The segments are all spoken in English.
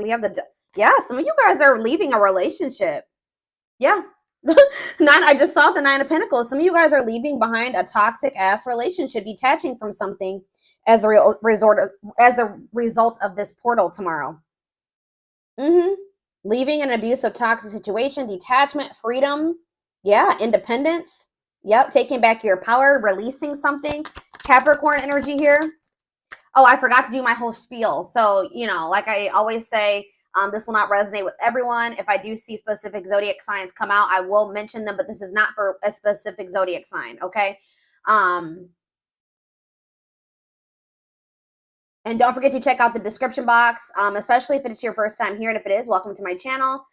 We have yeah, some of you guys are leaving a relationship. Yeah. I just saw the 9 of Pentacles. Some of you guys are leaving behind a toxic ass relationship, detaching from something as a result of this portal tomorrow. Leaving an abusive, toxic situation, detachment, freedom. Yeah, independence. Yep, taking back your power, releasing something. Capricorn energy here. Oh, I forgot to do my whole spiel. So, you know, like I always say, this will not resonate with everyone. If I do see specific zodiac signs come out, I will mention them, but this is not for a specific zodiac sign, okay? And don't forget to check out the description box, especially if it is your first time here. And if it is, welcome to my channel.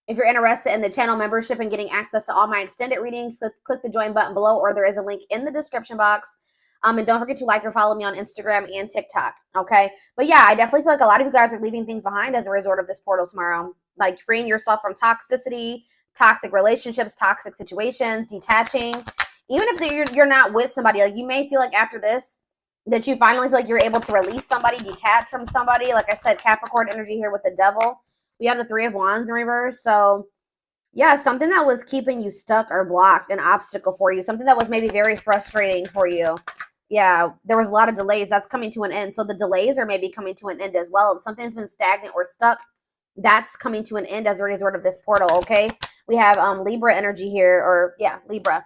If you're interested in the channel membership and getting access to all my extended readings, click the join button below, or there is a link in the description box. And don't forget to like or follow me on Instagram and TikTok, okay? But yeah, I definitely feel like a lot of you guys are leaving things behind as a result of this portal tomorrow. Like freeing yourself from toxicity, toxic relationships, toxic situations, detaching. Even if you're not with somebody, like you may feel like after this, that you finally feel like you're able to release somebody, detach from somebody. Like I said, Capricorn energy here with the devil. We have the 3 of Wands in reverse. So yeah, something that was keeping you stuck or blocked, an obstacle for you, something that was maybe very frustrating for you. Yeah, there was a lot of delays. That's coming to an end. So the delays are maybe coming to an end as well. If something's been stagnant or stuck, that's coming to an end as a result of this portal, okay? We have Libra energy here, or yeah, Libra.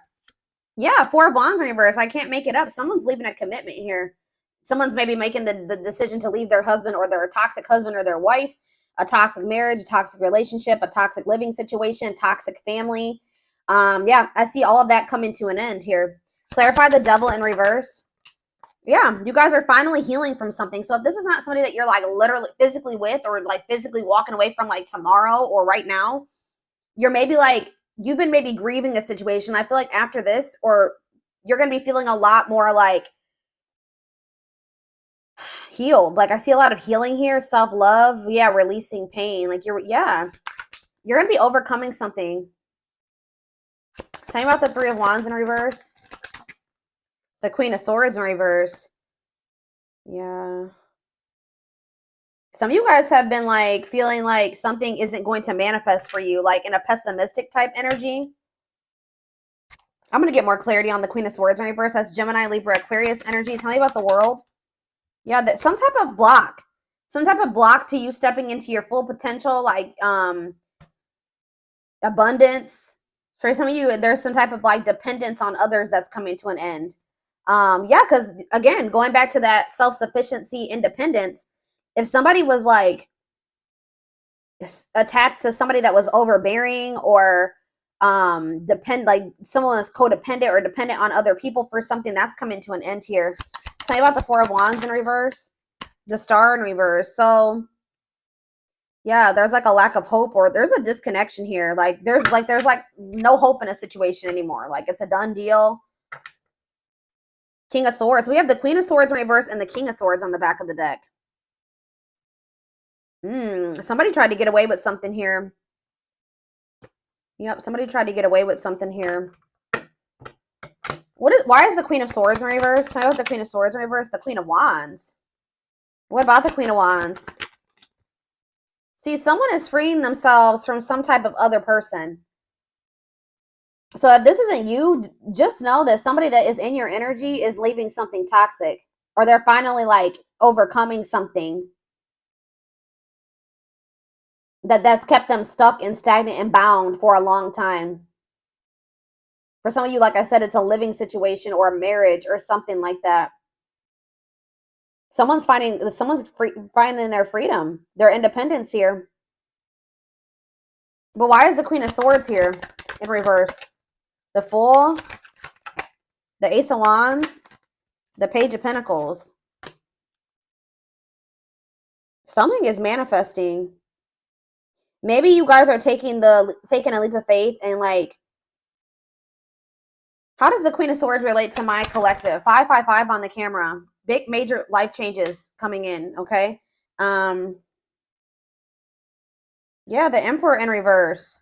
Yeah, 4 of Wands in reverse. I can't make it up. Someone's leaving a commitment here. Someone's maybe making the decision to leave their husband or their toxic husband or their wife, a toxic marriage, a toxic relationship, a toxic living situation, toxic family. Yeah, I see all of that coming to an end here. Clarify the devil in reverse. Yeah, you guys are finally healing from something. So if this is not somebody that you're like literally physically with or like physically walking away from like tomorrow or right now, you're maybe like, you've been maybe grieving a situation. I feel like after this, or you're going to be feeling a lot more like healed. Like I see a lot of healing here, self-love. Yeah, releasing pain. Like you're going to be overcoming something. Tell me about the 3 of Wands in reverse. The Queen of Swords in reverse. Yeah. Some of you guys have been like feeling like something isn't going to manifest for you, like in a pessimistic type energy. I'm going to get more clarity on the Queen of Swords in reverse. That's Gemini, Libra, Aquarius energy. Tell me about the World. Yeah, that some type of block. Some type of block to you stepping into your full potential, like abundance. For some of you, there's some type of like dependence on others that's coming to an end. Yeah, because again, going back to that self-sufficiency, independence, if somebody was like attached to somebody that was overbearing or like someone was codependent or dependent on other people for something, that's coming to an end here. Tell me about the 4 of Wands in reverse, the Star in reverse. So yeah, there's like a lack of hope, or there's a disconnection here. Like there's like no hope in a situation anymore. Like it's a done deal. King of Swords. We have the Queen of Swords in reverse and the King of Swords on the back of the deck. Somebody tried to get away with something here. Yep, somebody tried to get away with something here. Why is the Queen of Swords in reverse? Tell me about the Queen of Swords in reverse. The Queen of Wands. What about the Queen of Wands? See, someone is freeing themselves from some type of other person. So if this isn't you, just know that somebody that is in your energy is leaving something toxic, or they're finally like overcoming something that's kept them stuck and stagnant and bound for a long time. For some of you, like I said, it's a living situation or a marriage or something like that. Someone's finding their freedom, their independence here. But why is the Queen of Swords here in reverse? The Fool, the Ace of Wands, the Page of Pentacles. Something is manifesting. Maybe you guys are taking a leap of faith and like, how does the Queen of Swords relate to my collective? 555 on the camera. Big major life changes coming in, okay? Yeah, the Emperor in reverse.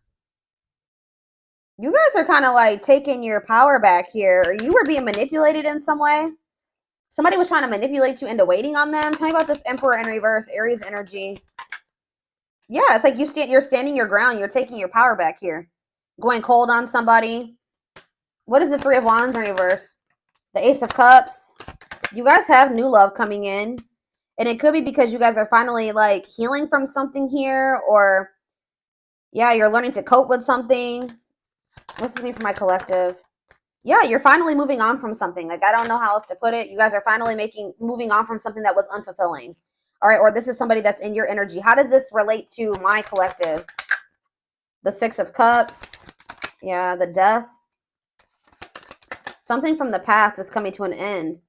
You guys are kind of like taking your power back here. Or you were being manipulated in some way. Somebody was trying to manipulate you into waiting on them. Tell me about this Emperor in reverse, Aries energy. Yeah, it's like you're standing your ground. You're taking your power back here. Going cold on somebody. What is the Three of Wands in reverse? The Ace of Cups. You guys have new love coming in. And it could be because you guys are finally like healing from something here. Or, yeah, you're learning to cope with something. What's this mean for my collective? Yeah, you're finally moving on from something. Like, I don't know how else to put it. You guys are finally moving on from something that was unfulfilling. All right, or this is somebody that's in your energy. How does this relate to my collective? The Six of Cups. Yeah, the Death. Something from the past is coming to an end.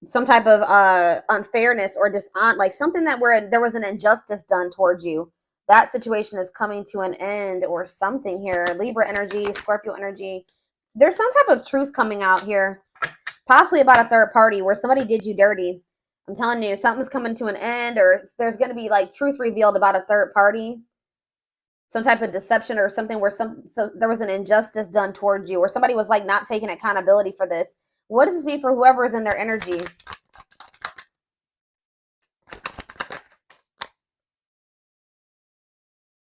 Some type of unfairness or like something that where there was an injustice done towards you. That situation is coming to an end or something here. Libra energy, Scorpio energy. There's some type of truth coming out here, possibly about a third party where somebody did you dirty. I'm telling you, something's coming to an end, or there's going to be like truth revealed about a third party, some type of deception or something where so there was an injustice done towards you, or somebody was like not taking accountability for this. What does this mean for whoever is in their energy?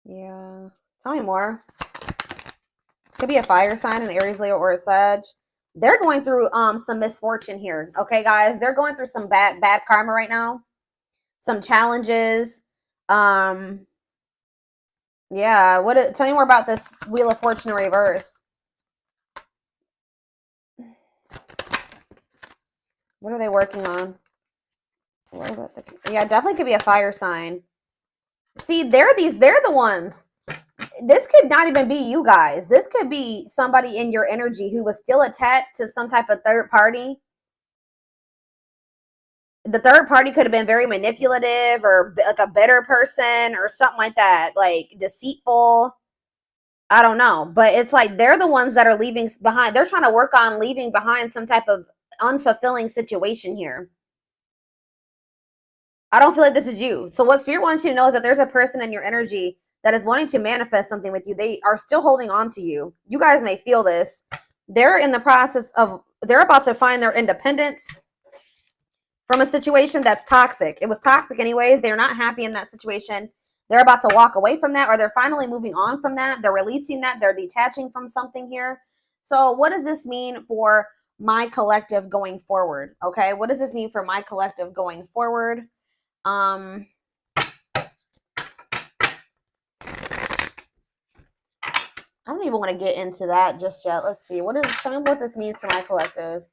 Yeah, tell me more. Could be a fire sign, an Aries, Leo, or a Sag. They're going through some misfortune here. Okay, guys, they're going through some bad karma right now. Some challenges. Yeah, tell me more about this Wheel of Fortune in reverse. What are they working on? Yeah, definitely could be a fire sign. See, they're the ones. This could not even be you guys. This could be somebody in your energy who was still attached to some type of third party. The third party could have been very manipulative or like a bitter person or something like that, like deceitful. I don't know, but it's like they're the ones that are leaving behind. They're trying to work on leaving behind some type of unfulfilling situation here. I don't feel like this is you. So what Spirit wants you to know is that there's a person in your energy that is wanting to manifest something with you. They are still holding on to you. You guys may feel this. They're in the process of, they're about to find their independence from a situation that's toxic. It was toxic anyways. They're not happy in that situation. They're about to walk away from that, or they're finally moving on from that. They're releasing that. They're detaching from something here. So what does this mean for my collective going forward? Okay, what does this mean for my collective going forward? I don't even want to get into that just yet. Let's see. Tell me what this means for my collective.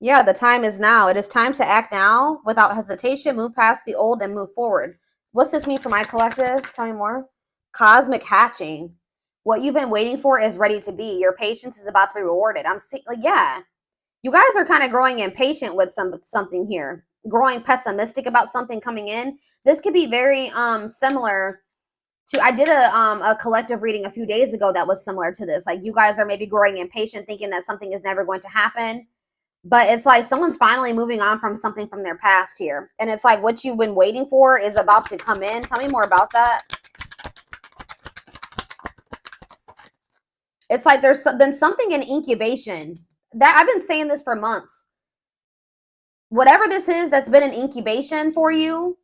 Yeah, the time is now. It is time to act now without hesitation. Move past the old and move forward. What's this mean for my collective? Tell me more. Cosmic hatching. What you've been waiting for is ready to be. Your patience is about to be rewarded. Yeah. You guys are kind of growing impatient with something here. Growing pessimistic about something coming in. This could be very similar to, I did a collective reading a few days ago that was similar to this. Like, you guys are maybe growing impatient, thinking that something is never going to happen. But it's like someone's finally moving on from something from their past here. And it's like what you've been waiting for is about to come in. Tell me more about that. It's like there's been something in incubation. That I've been saying this for months. Whatever this is that's been an incubation for you.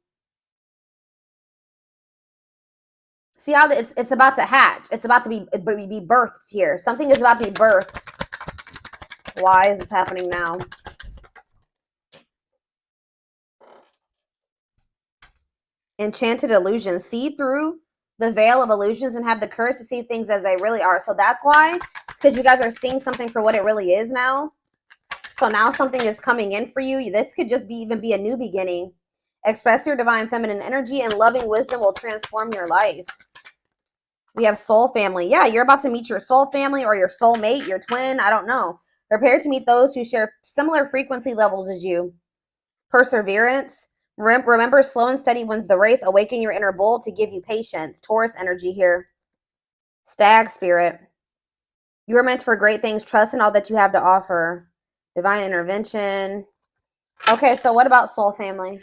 See how it's about to hatch. It's about to be birthed here. Something is about to be birthed. Why is this happening now? Enchanted illusions. See through the veil of illusions and have the courage to see things as they really are. So that's why. It's because you guys are seeing something for what it really is now. So now something is coming in for you. This could just even be a new beginning. Express your divine feminine energy and loving wisdom will transform your life. We have soul family. Yeah, you're about to meet your soul family or your soulmate, your twin. I don't know. Prepare to meet those who share similar frequency levels as you. Perseverance. Remember, slow and steady wins the race. Awaken your inner bull to give you patience. Taurus energy here. Stag spirit. You are meant for great things. Trust in all that you have to offer. Divine intervention. Okay, so what about soul family?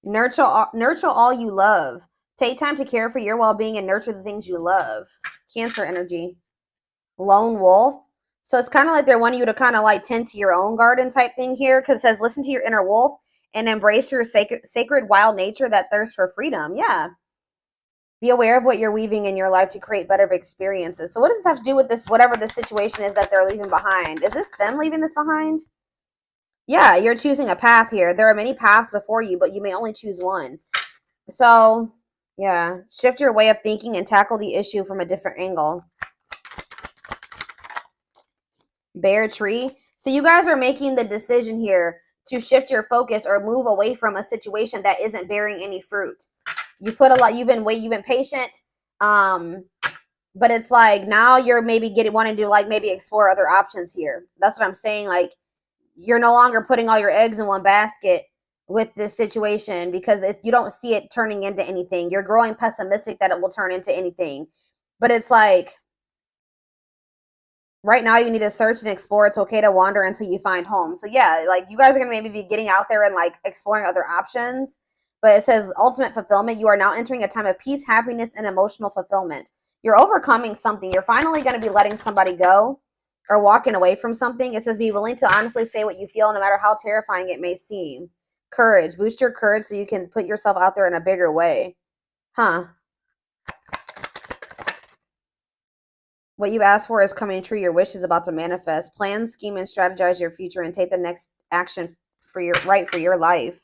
Nurture all you love. Take time to care for your well-being and nurture the things you love. Cancer energy. Lone wolf. So it's kind of like they're wanting you to kind of like tend to your own garden type thing here, because it says listen to your inner wolf and embrace your sacred wild nature that thirsts for freedom. Yeah. Be aware of what you're weaving in your life to create better experiences. So what does this have to do with this, whatever the situation is that they're leaving behind? Is this them leaving this behind? Yeah, you're choosing a path here. There are many paths before you, but you may only choose one. So, yeah, shift your way of thinking and tackle the issue from a different angle. Bear tree. So you guys are making the decision here to shift your focus or move away from a situation that isn't bearing any fruit. You've put a lot, you've been patient. But it's like now you're maybe wanting to like maybe explore other options here. That's what I'm saying. Like you're no longer putting all your eggs in one basket with this situation because you don't see it turning into anything. You're growing pessimistic that it will turn into anything. But it's like right now you need to search and explore. It's okay to wander until you find home. So yeah, like you guys are going to maybe be getting out there and like exploring other options. But it says ultimate fulfillment. You are now entering a time of peace, happiness, and emotional fulfillment. You're overcoming something. You're finally going to be letting somebody go or walking away from something. It says be willing to honestly say what you feel no matter how terrifying it may seem. Courage. Boost your courage so you can put yourself out there in a bigger way. Huh. What you asked for is coming true. Your wish is about to manifest. Plan, scheme, and strategize your future and take the next action for your life.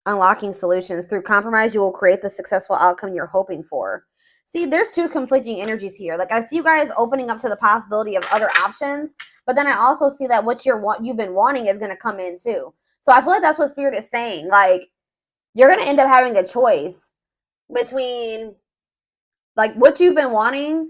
Unlocking solutions. Through compromise, you will create the successful outcome you're hoping for. See, there's two conflicting energies here. Like I see you guys opening up to the possibility of other options, but then I also see that what you've been wanting is going to come in too. So I feel like that's what Spirit is saying. Like you're going to end up having a choice between like what you've been wanting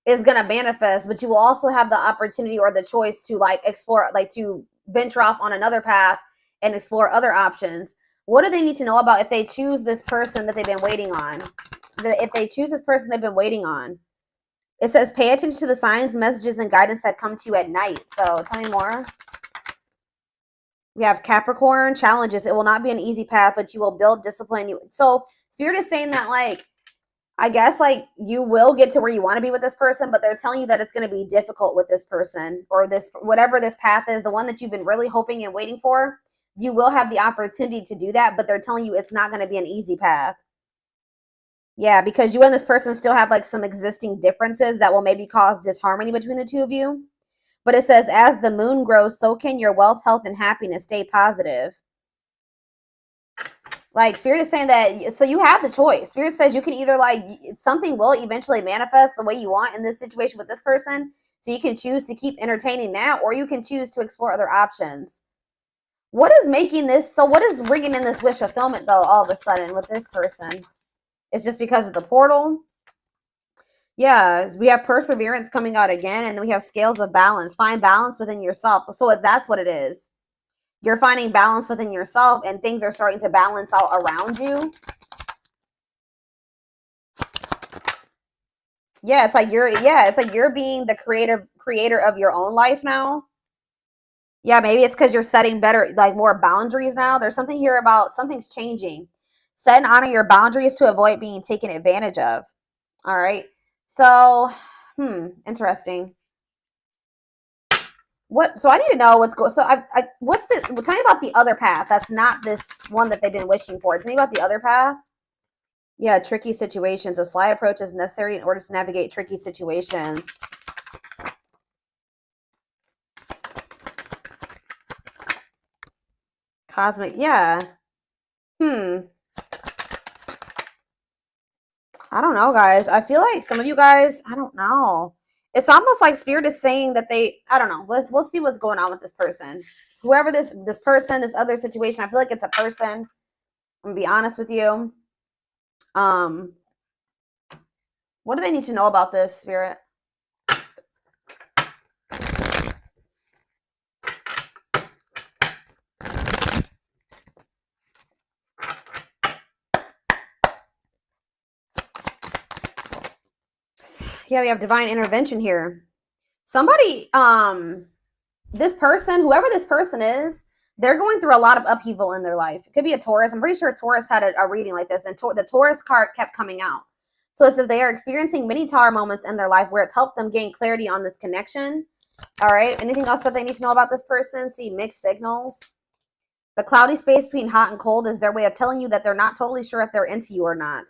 is going to manifest, but you will also have the opportunity or the choice to like explore, like to venture off on another path and explore other options. What do they need to know about if they choose this person that they've been waiting on? If they choose this person they've been waiting on. It says pay attention to the signs, messages, and guidance that come to you at night. So tell me more. We have Capricorn challenges. It will not be an easy path, but you will build discipline. So Spirit is saying that like, I guess like you will get to where you want to be with this person, but they're telling you that it's going to be difficult with this person or this, whatever this path is, the one that you've been really hoping and waiting for. You will have the opportunity to do that, but they're telling you it's not going to be an easy path. Yeah, because you and this person still have like some existing differences that will maybe cause disharmony between the two of you. But it says, as the moon grows, so can your wealth, health, and happiness. Stay positive. Like Spirit is saying that, so you have the choice. Spirit says you can either like, something will eventually manifest the way you want in this situation with this person. So you can choose to keep entertaining that, or you can choose to explore other options. What is making this, so what is bringing in this wish fulfillment though all of a sudden with this person? It's just because of the portal. Yeah, we have perseverance coming out again, and then we have scales of balance. Find balance within yourself. So that's what it is. You're finding balance within yourself, and things are starting to balance out around you. Yeah, it's like you're being the creator of your own life now. Yeah, maybe it's because you're setting better, like more boundaries now. There's something here about something's changing. Set and honor your boundaries to avoid being taken advantage of. All right. So, interesting. So I need to know what's going. So what's this? Well, tell me about the other path. That's not this one that they've been wishing for. Tell me about the other path. Yeah, tricky situations. A sly approach is necessary in order to navigate tricky situations. Cosmic, yeah. I don't know, guys. I feel like some of you guys, I don't know. It's almost like Spirit is saying that I don't know. We'll see what's going on with this person. Whoever this person, this other situation, I feel like it's a person. I'm gonna be honest with you. What do they need to know about this, Spirit? Yeah, we have divine intervention here. Somebody, this person, whoever this person is, they're going through a lot of upheaval in their life. It could be a Taurus. I'm pretty sure Taurus had a reading like this, and the Taurus card kept coming out. So it says they are experiencing many Tower moments in their life where it's helped them gain clarity on this connection. All right. Anything else that they need to know about this person? See, mixed signals. The cloudy space between hot and cold is their way of telling you that they're not totally sure if they're into you or not.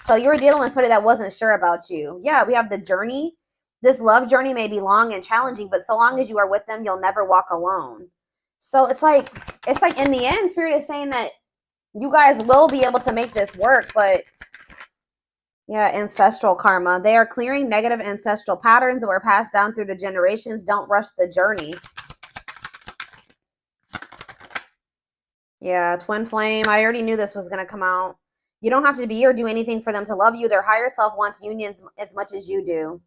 So you were dealing with somebody that wasn't sure about you. Yeah, we have the journey. This love journey may be long and challenging, but so long as you are with them, you'll never walk alone. So it's like in the end, Spirit is saying that you guys will be able to make this work, but yeah, ancestral karma. They are clearing negative ancestral patterns that were passed down through the generations. Don't rush the journey. Yeah, twin flame. I already knew this was going to come out. You don't have to be or do anything for them to love you. Their higher self wants unions as much as you do.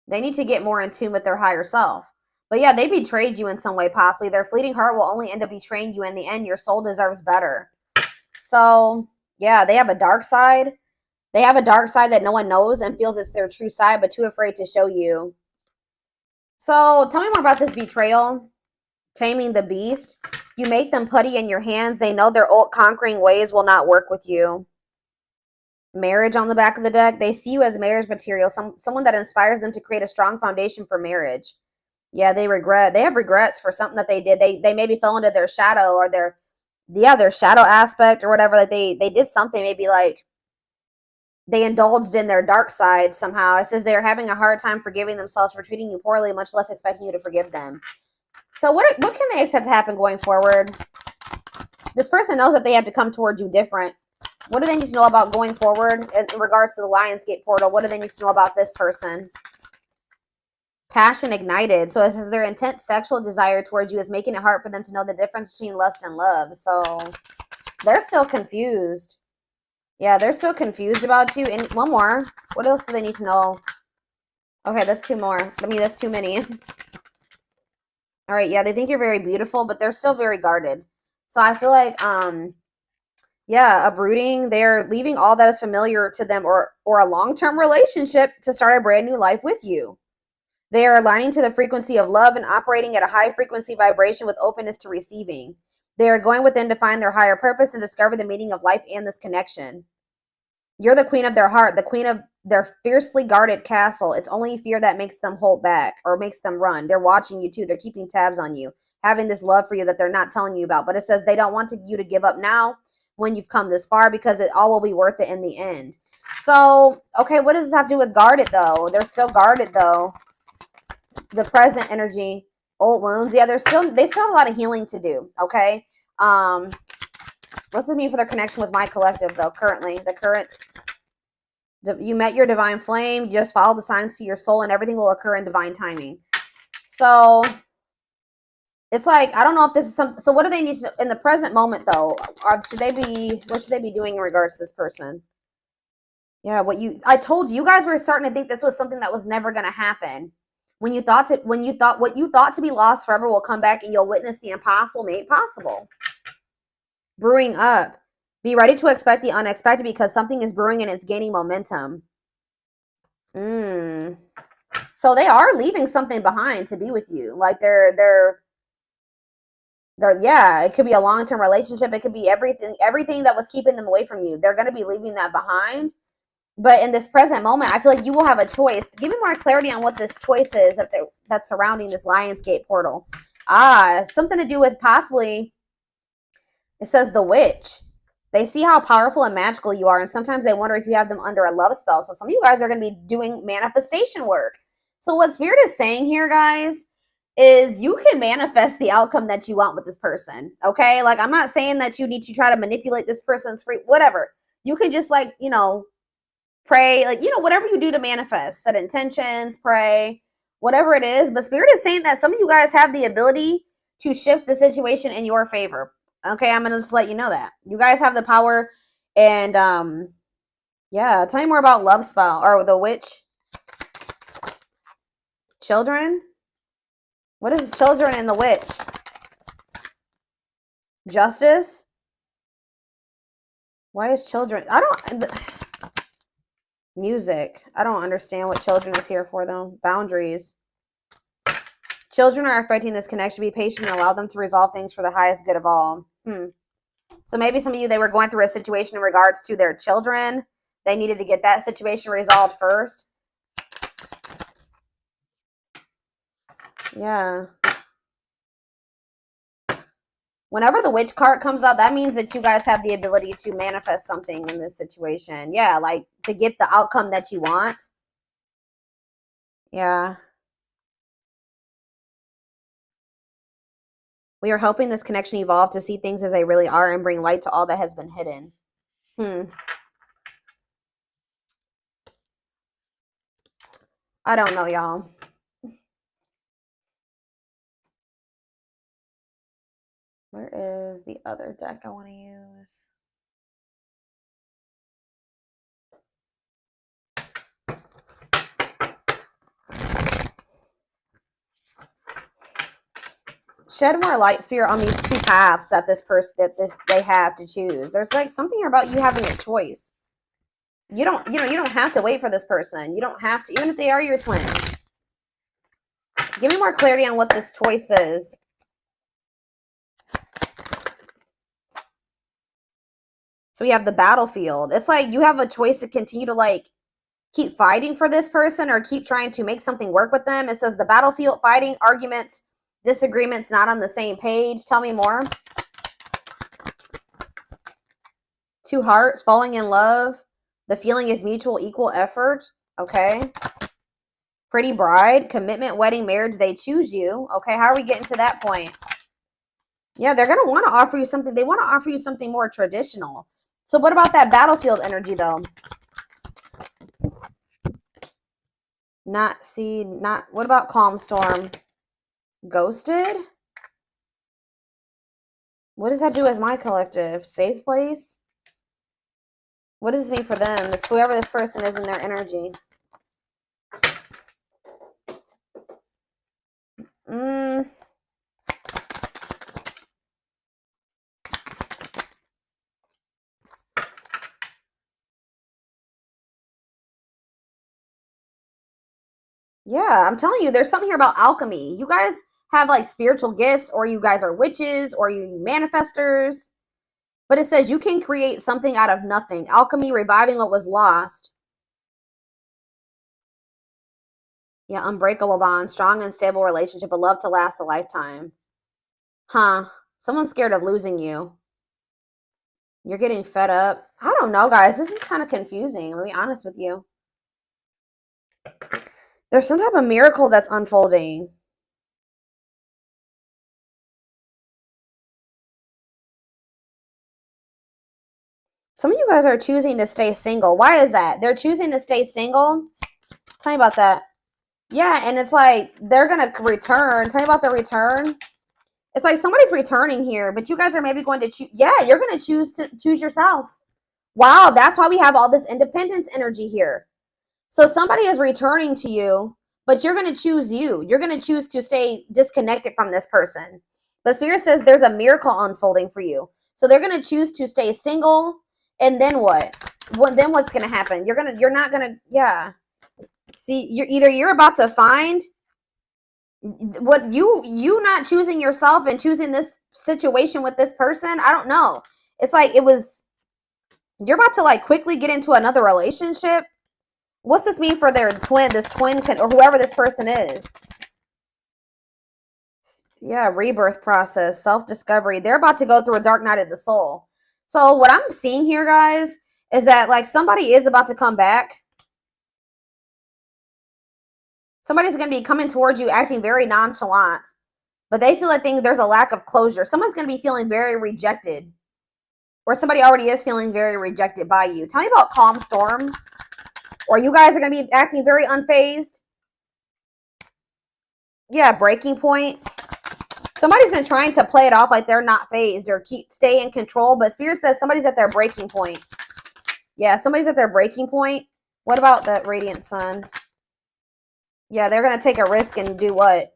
They need to get more in tune with their higher self. But yeah, they betrayed you in some way, possibly. Their fleeting heart will only end up betraying you in the end. Your soul deserves better. So yeah, they have a dark side. They have a dark side that no one knows and feels it's their true side, but too afraid to show you. So tell me more about this betrayal. Taming the beast. You make them putty in your hands. They know their old conquering ways will not work with you. Marriage on the back of the deck. They see you as marriage material. Someone that inspires them to create a strong foundation for marriage. Yeah, they have regrets for something that they did. They maybe fell into their shadow or their shadow aspect or whatever. Like they did something, maybe like they indulged in their dark side somehow. It says they're having a hard time forgiving themselves for treating you poorly, much less expecting you to forgive them. So what can they expect to happen going forward? This person knows that they have to come towards you different. What do they need to know about going forward in regards to the Lionsgate portal? What do they need to know about this person? Passion ignited. So it says their intense sexual desire towards you is making it hard for them to know the difference between lust and love. So they're still confused. Yeah, they're still confused about you. And one more. What else do they need to know? Okay, that's two more. I mean, that's too many. All right, yeah, they think you're very beautiful, but they're still very guarded. So I feel like, yeah, uprooting. They're leaving all that is familiar to them or a long-term relationship to start a brand new life with you. They are aligning to the frequency of love and operating at a high frequency vibration with openness to receiving. They are going within to find their higher purpose and discover the meaning of life and this connection. You're the queen of their heart, the queen of their fiercely guarded castle. It's only fear that makes them hold back or makes them run. They're watching you too. They're keeping tabs on you, having this love for you that they're not telling you about. But it says they don't want you to give up now when you've come this far because it all will be worth it in the end. So, okay, what does this have to do with guarded though? They're still guarded though. The present energy, old wounds. Yeah, they still have a lot of healing to do. Okay. What's this mean for their connection with my collective though? Currently, you met your divine flame. You just follow the signs to your soul, and everything will occur in divine timing. So it's like I don't know if this is some. So what do they need to in the present moment though? What should they be doing in regards to this person? Yeah, I told you guys were starting to think this was something that was never going to happen. What you thought to be lost forever will come back, and you'll witness the impossible made possible. Brewing up. Be ready to expect the unexpected because something is brewing and it's gaining momentum. So they are leaving something behind to be with you. Like they're yeah, it could be a long-term relationship. It could be everything that was keeping them away from you. They're going to be leaving that behind. But in this present moment, I feel like you will have a choice. Give me more clarity on what this choice is that's surrounding this Lionsgate portal. Something to do with possibly, it says the witch. They see how powerful and magical you are, and sometimes they wonder if you have them under a love spell. So some of you guys are going to be doing manifestation work. So what Spirit is saying here, guys, is you can manifest the outcome that you want with this person, okay? Like, I'm not saying that you need to try to manipulate this person's whatever. You can just, like, pray, like, whatever you do to manifest. Set intentions, pray, whatever it is. But Spirit is saying that some of you guys have the ability to shift the situation in your favor. Okay, I'm going to just let you know that. You guys have the power. And, yeah, tell me more about love spell or the witch. Children? What is children and the witch? Justice? Why is children? Music. I don't understand what children is here for, though. Boundaries. Children are affecting this connection. Be patient and allow them to resolve things for the highest good of all. So maybe some of you, they were going through a situation in regards to their children. They needed to get that situation resolved first. Yeah. Whenever the witch card comes out, that means that you guys have the ability to manifest something in this situation. Yeah, like to get the outcome that you want. Yeah. We are hoping this connection evolve to see things as they really are and bring light to all that has been hidden. I don't know, y'all. Where is the other deck I want to use? Shed more light, Spirit, on these two paths that they have to choose. There's like something here about you having a choice. You don't have to wait for this person. You don't have to, even if they are your twin. Give me more clarity on what this choice is. So we have the battlefield. It's like you have a choice to continue to like keep fighting for this person or keep trying to make something work with them. It says the battlefield, fighting, arguments, disagreements, not on the same page. Tell me more. Two hearts, falling in love. The feeling is mutual, equal effort. Okay. Pretty bride, commitment, wedding, marriage. They choose you. Okay. How are we getting to that point? Yeah, they're going to want to offer you something. They want to offer you something more traditional. So what about that battlefield energy, though? What about calm storm? Ghosted? What does that do with my collective? Safe place? What does this mean for them? Whoever this person is in their energy. Yeah, I'm telling you, there's something here about alchemy. You guys have like spiritual gifts, or you guys are witches, or you manifestors. But it says you can create something out of nothing. Alchemy, reviving what was lost. Yeah, unbreakable bond, strong and stable relationship, a love to last a lifetime. Huh. Someone's scared of losing you. You're getting fed up. I don't know, guys. This is kind of confusing. I'm going to be honest with you. There's some type of miracle that's unfolding. Some of you guys are choosing to stay single. Why is that? They're choosing to stay single. Tell me about that. Yeah, and it's like they're going to return. Tell me about the return. It's like somebody's returning here, but you guys are maybe going to choose. Yeah, you're going to choose yourself. Wow, that's why we have all this independence energy here. So somebody is returning to you, but you're going to choose you. You're going to choose to stay disconnected from this person. But Spirit says there's a miracle unfolding for you. So they're going to choose to stay single. And then what? Then what's going to happen? You're not going to, yeah. See, you're about to find what you not choosing yourself and choosing this situation with this person. I don't know. It's like you're about to like quickly get into another relationship. What's this mean for this twin or whoever this person is? Yeah, rebirth process, self-discovery. They're about to go through a dark night of the soul. So what I'm seeing here, guys, is that like somebody is about to come back. Somebody's going to be coming towards you acting very nonchalant, but they feel like there's a lack of closure. Someone's going to be feeling very rejected, or somebody already is feeling very rejected by you. Tell me about calm storm, or you guys are going to be acting very unfazed. Yeah, breaking point. Somebody's been trying to play it off like they're not phased or stay in control, but Spirit says somebody's at their breaking point. Yeah, somebody's at their breaking point. What about that radiant sun? Yeah, they're going to take a risk and do what?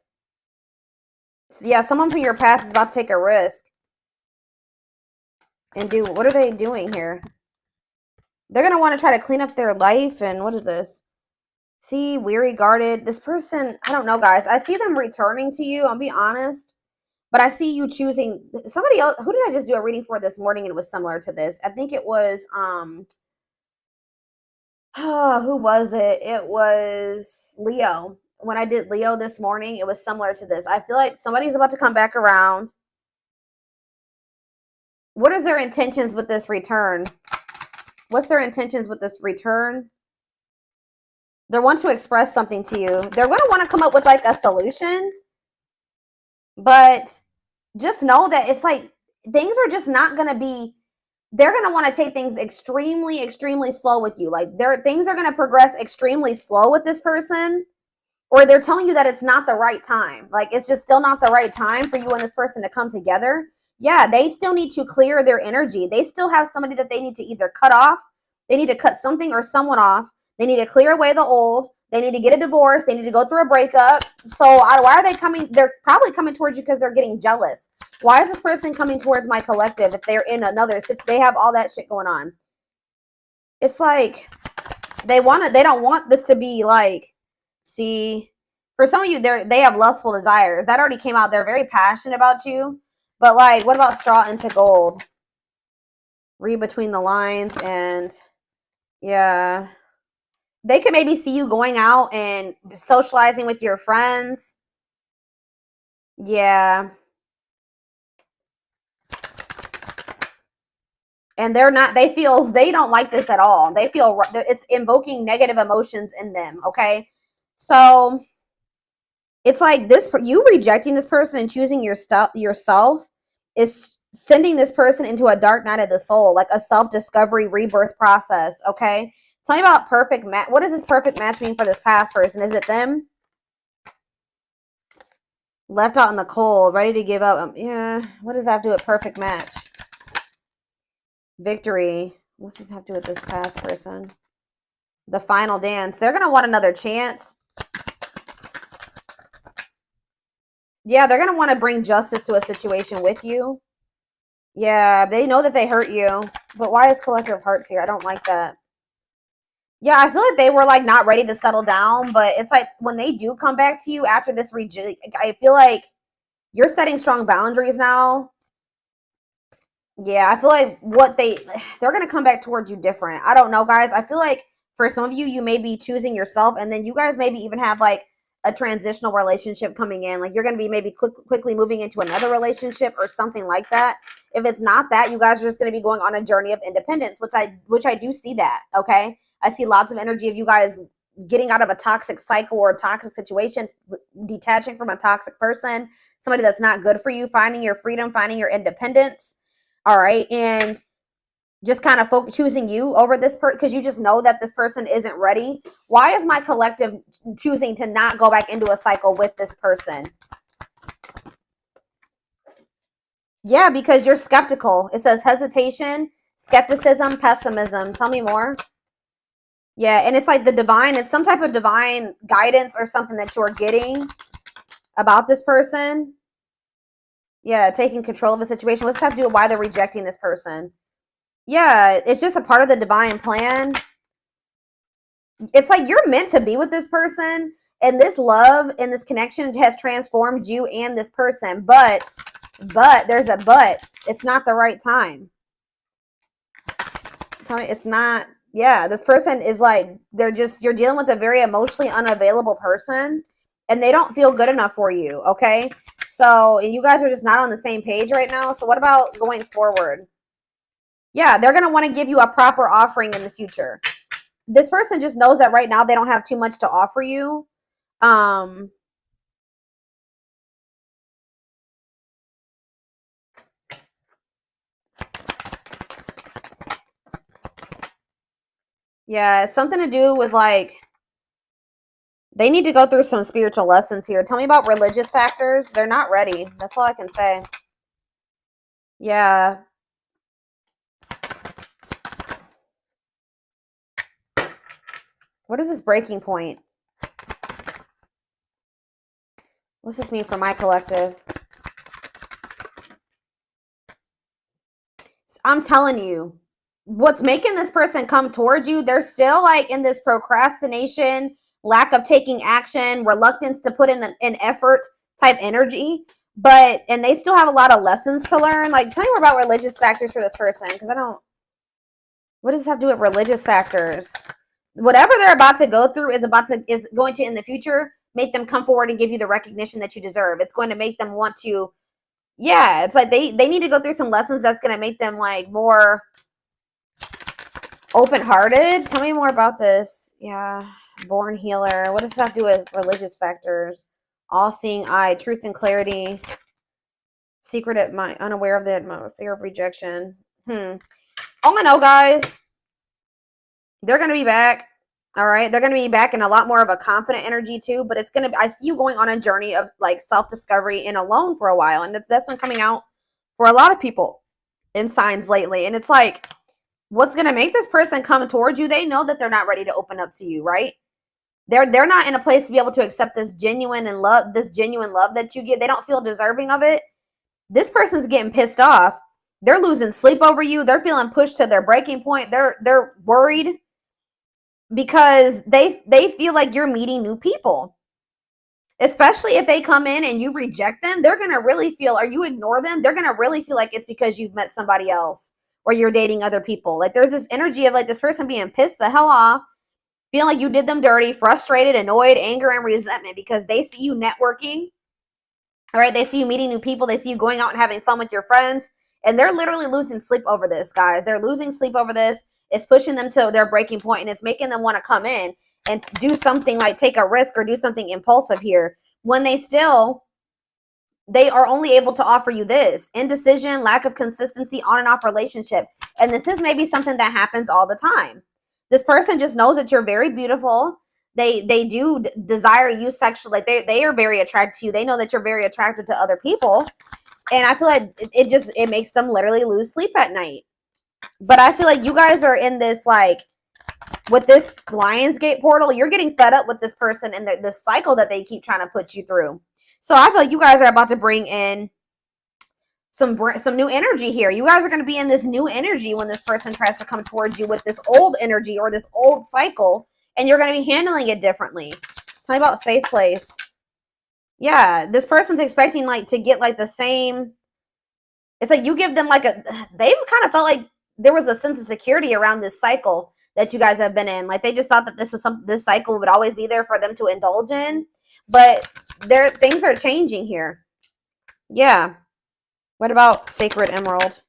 Yeah, someone from your past is about to take a risk. And what are they doing here? They're going to want to try to clean up their life. And what is this? See, weary, guarded. This person, I don't know, guys. I see them returning to you. I'll be honest. But I see you choosing somebody else. Who did I just do a reading for this morning? And it was similar to this. I think it was, who was it? It was Leo. When I did Leo this morning, it was similar to this. I feel like somebody's about to come back around. What is their intentions with this return? What's their intentions with this return? They want to express something to you. They're going to want to come up with like a solution. But just know that it's like things are just not going to be, they're going to want to take things extremely, extremely slow with you. Like things are going to progress extremely slow with this person. Or they're telling you that it's not the right time. Like it's just still not the right time for you and this person to come together. Yeah, they still need to clear their energy. They still have somebody that they need to either cut off. They need to cut something or someone off. They need to clear away the old. They need to get a divorce. They need to go through a breakup. So why are they coming? They're probably coming towards you because they're getting jealous. Why is this person coming towards my collective if they're in another? They have all that shit going on. It's like they don't want this to be like, see, for some of you, they have lustful desires. That already came out. They're very passionate about you. But like, what about straw into gold? Read between the lines and yeah. They could maybe see you going out and socializing with your friends. Yeah. And they don't like this at all. They feel it's invoking negative emotions in them. Okay. So it's like this, you rejecting this person and choosing yourself is sending this person into a dark night of the soul, like a self-discovery rebirth process. Okay. Tell me about perfect match. What does this perfect match mean for this past person? Is it them? Left out in the cold, ready to give up. Yeah. What does that have to do with perfect match? Victory. What's this have to do with this past person? The final dance. They're going to want another chance. Yeah, they're going to want to bring justice to a situation with you. Yeah, they know that they hurt you. But why is Collector of Hearts here? I don't like that. Yeah, I feel like they were like not ready to settle down, but it's like when they do come back to you after this I feel like you're setting strong boundaries now. Yeah, I feel like they're going to come back towards you different. I don't know, guys. I feel like for some of you, you may be choosing yourself, and then you guys maybe even have like a transitional relationship coming in. Like you're going to be maybe quickly moving into another relationship or something like that. If it's not that, you guys are just going to be going on a journey of independence, which I do see that. Okay, I see lots of energy of you guys getting out of a toxic cycle or a toxic situation, detaching from a toxic person, somebody that's not good for you, finding your freedom, finding your independence. All right. And just kind of choosing you over this person because you just know that this person isn't ready. Why is my collective choosing to not go back into a cycle with this person? Yeah, because you're skeptical. It says hesitation, skepticism, pessimism. Tell me more. Yeah, and it's like the divine, it's some type of divine guidance or something that you're getting about this person. Yeah, taking control of a situation. What's this have to do with why they're rejecting this person? Yeah, it's just a part of the divine plan. It's like you're meant to be with this person, and this love and this connection has transformed you and this person. But there's a but. It's not the right time. Tell me, it's not. Yeah, this person is like you're dealing with a very emotionally unavailable person, and they don't feel good enough for you. Okay, so you guys are just not on the same page right now. So what about going forward? Yeah, they're gonna want to give you a proper offering in the future. This person just knows that right now they don't have too much to offer you. Yeah, it's something to do with like they need to go through some spiritual lessons here. Tell me about religious factors. They're not ready. That's all I can say. Yeah. What is this breaking point? What's this mean for my collective? I'm telling you, what's making this person come towards you, they're still like in this procrastination, lack of taking action, reluctance to put in an effort type energy. But, and they still have a lot of lessons to learn. Like, tell me more about religious factors for this person, because I don't, what does this have to do with religious factors? Whatever they're about to go through is going to in the future make them come forward and give you the recognition that you deserve. It's going to make them want to, yeah, it's like they need to go through some lessons that's going to make them like more open-hearted. Tell me more about this. Yeah, born healer. What does this have to do with religious factors? All-seeing eye, truth and clarity, secret at mind, unaware of the fear of rejection. All I know, guys, they're going to be back. All right. They're going to be back in a lot more of a confident energy too, but it's going to, I see you going on a journey of like self-discovery and alone for a while. And that's been coming out for a lot of people in signs lately. And it's like, what's going to make this person come towards you? They know that they're not ready to open up to you, right? They're not in a place to be able to accept this genuine love that you get. They don't feel deserving of it. This person's getting pissed off. They're losing sleep over you. They're feeling pushed to their breaking point. They're worried because they feel like you're meeting new people. Especially if they come in and you reject them, they're going to really feel, or you ignore them, they're going to really feel like it's because you've met somebody else or you're dating other people. Like there's this energy of like this person being pissed the hell off, feeling like you did them dirty, frustrated, annoyed, anger, and resentment because they see you networking. All right, they see you meeting new people. They see you going out and having fun with your friends. And they're literally losing sleep over this, guys. They're losing sleep over this. It's pushing them to their breaking point, and it's making them want to come in and do something like take a risk or do something impulsive here when they are only able to offer you this indecision, lack of consistency, on and off relationship. And this is maybe something that happens all the time. This person just knows that you're very beautiful. They do desire you sexually. Like they are very attracted to you. They know that you're very attracted to other people. And I feel like it makes them literally lose sleep at night. But I feel like you guys are in this, like, with this Lionsgate portal, you're getting fed up with this person and the cycle that they keep trying to put you through. So I feel like you guys are about to bring in some new energy here. You guys are going to be in this new energy when this person tries to come towards you with this old energy or this old cycle, and you're going to be handling it differently. Tell me about safe place. Yeah, this person's expecting like to get like the same. It's like you give them like they've kind of felt like there was a sense of security around this cycle that you guys have been in. Like they just thought that this cycle would always be there for them to indulge in. But things are changing here. Yeah. What about Sacred Emerald?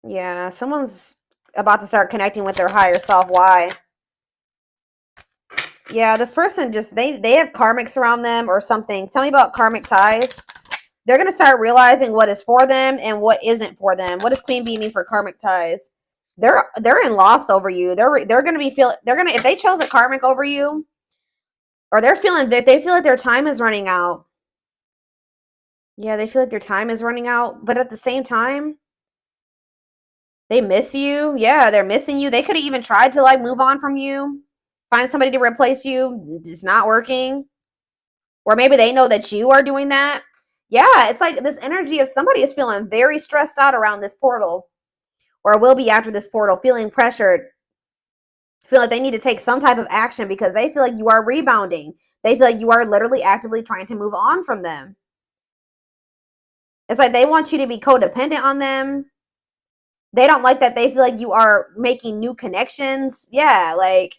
Yeah, someone's about to start connecting with their higher self. Why? Yeah, this person just, they have karmics around them or something. Tell me about karmic ties. They're going to start realizing what is for them and what isn't for them. What does Queen Bee mean for karmic ties? They're in loss over you. They're going to be if they chose a karmic over you, or they feel like their time is running out. Yeah, they feel like their time is running out, but at the same time, they miss you. Yeah, they're missing you. They could have even tried to like move on from you, find somebody to replace you. It's not working. Or maybe they know that you are doing that. Yeah, it's like this energy of somebody is feeling very stressed out around this portal, or will be after this portal, feeling pressured, feel like they need to take some type of action because they feel like you are rebounding. They feel like you are literally actively trying to move on from them. It's like they want you to be codependent on them. They don't like that. They feel like you are making new connections. Yeah, like